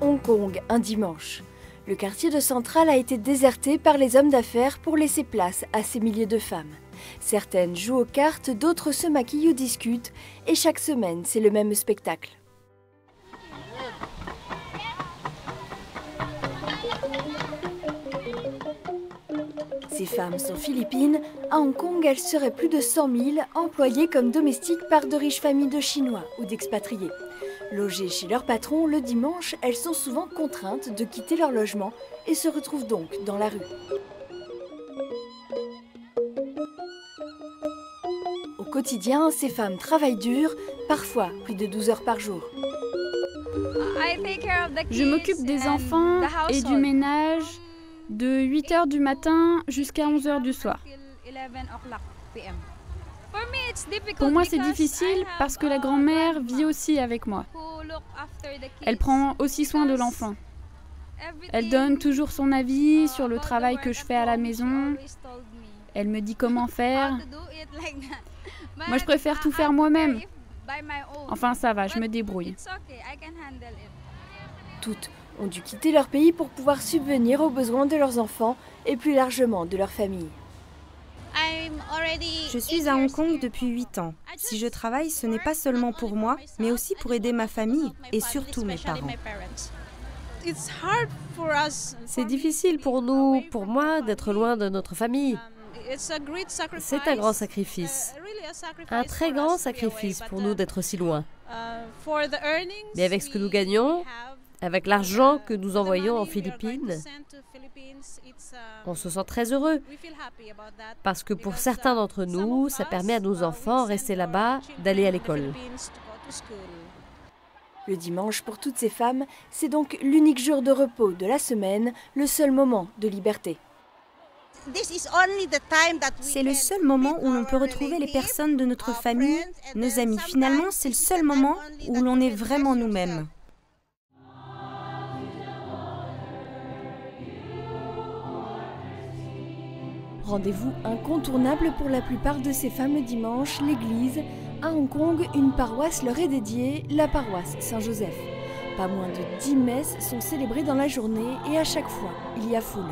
Hong Kong, un dimanche. Le quartier de Central a été déserté par les hommes d'affaires pour laisser place à ces milliers de femmes. Certaines jouent aux cartes, d'autres se maquillent ou discutent, et chaque semaine, c'est le même spectacle. Ces femmes sont philippines. À Hong Kong, elles seraient plus de 100 000, employées comme domestiques par de riches familles de Chinois ou d'expatriés. Logées chez leur patron, le dimanche, elles sont souvent contraintes de quitter leur logement et se retrouvent donc dans la rue. Au quotidien, ces femmes travaillent dur, parfois plus de 12 heures par jour. Je m'occupe des enfants et du ménage de 8 h du matin jusqu'à 11 h du soir. Pour moi, c'est difficile parce que la grand-mère vit aussi avec moi. Elle prend aussi soin de l'enfant. Elle donne toujours son avis sur le travail que je fais à la maison. Elle me dit comment faire. Moi, je préfère tout faire moi-même. Enfin, ça va, je me débrouille. Toutes ont dû quitter leur pays pour pouvoir subvenir aux besoins de leurs enfants et plus largement de leur famille. Je suis à Hong Kong depuis 8 ans. Si je travaille, ce n'est pas seulement pour moi, mais aussi pour aider ma famille et surtout mes parents. C'est difficile pour nous, pour moi, d'être loin de notre famille. C'est un grand sacrifice. Un très grand sacrifice pour nous d'être si loin. Mais avec ce que nous gagnons, avec l'argent que nous envoyons en Philippines, on se sent très heureux. Parce que pour certains d'entre nous, ça permet à nos enfants, restés là-bas, d'aller à l'école. Le dimanche, pour toutes ces femmes, c'est donc l'unique jour de repos de la semaine, le seul moment de liberté. C'est le seul moment où l'on peut retrouver les personnes de notre famille, nos amis. Finalement, c'est le seul moment où l'on est vraiment nous-mêmes. Rendez-vous incontournable pour la plupart de ces femmes le dimanche, l'église. À Hong Kong, une paroisse leur est dédiée, la paroisse Saint-Joseph. Pas moins de 10 messes sont célébrées dans la journée et à chaque fois, il y a foule.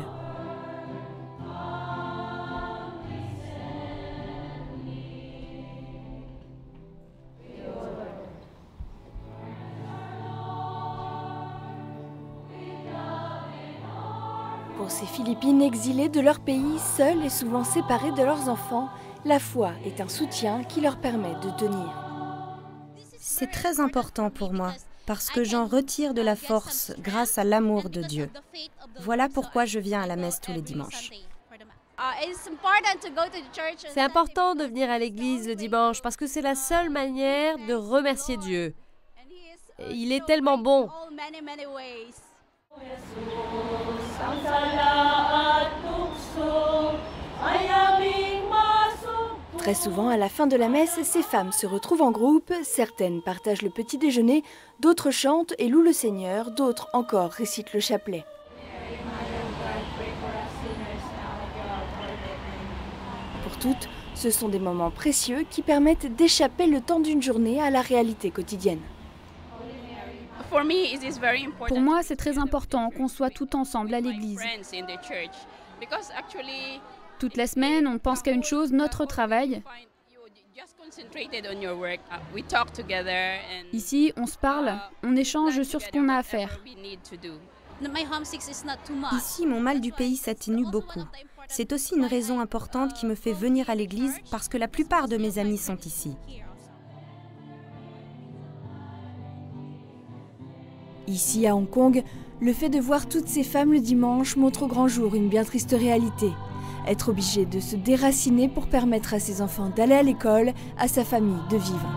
Pour ces Philippines exilées de leur pays, seules et souvent séparées de leurs enfants, la foi est un soutien qui leur permet de tenir. C'est très important pour moi, parce que j'en retire de la force grâce à l'amour de Dieu. Voilà pourquoi je viens à la messe tous les dimanches. C'est important de venir à l'église le dimanche parce que c'est la seule manière de remercier Dieu. Et il est tellement bon. Très souvent, à la fin de la messe, ces femmes se retrouvent en groupe. Certaines partagent le petit déjeuner, d'autres chantent et louent le Seigneur, d'autres encore récitent le chapelet. Pour toutes, ce sont des moments précieux qui permettent d'échapper le temps d'une journée à la réalité quotidienne. Pour moi, c'est très important qu'on soit tout ensemble à l'église. Toute la semaine, on ne pense qu'à une chose, notre travail. Ici, on se parle, on échange sur ce qu'on a à faire. Ici, mon mal du pays s'atténue beaucoup. C'est aussi une raison importante qui me fait venir à l'église parce que la plupart de mes amis sont ici. Ici, à Hong Kong, le fait de voir toutes ces femmes le dimanche montre au grand jour une bien triste réalité. Être obligé de se déraciner pour permettre à ses enfants d'aller à l'école, à sa famille de vivre.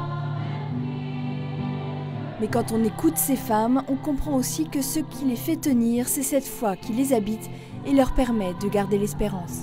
Mais quand on écoute ces femmes, on comprend aussi que ce qui les fait tenir, c'est cette foi qui les habite et leur permet de garder l'espérance.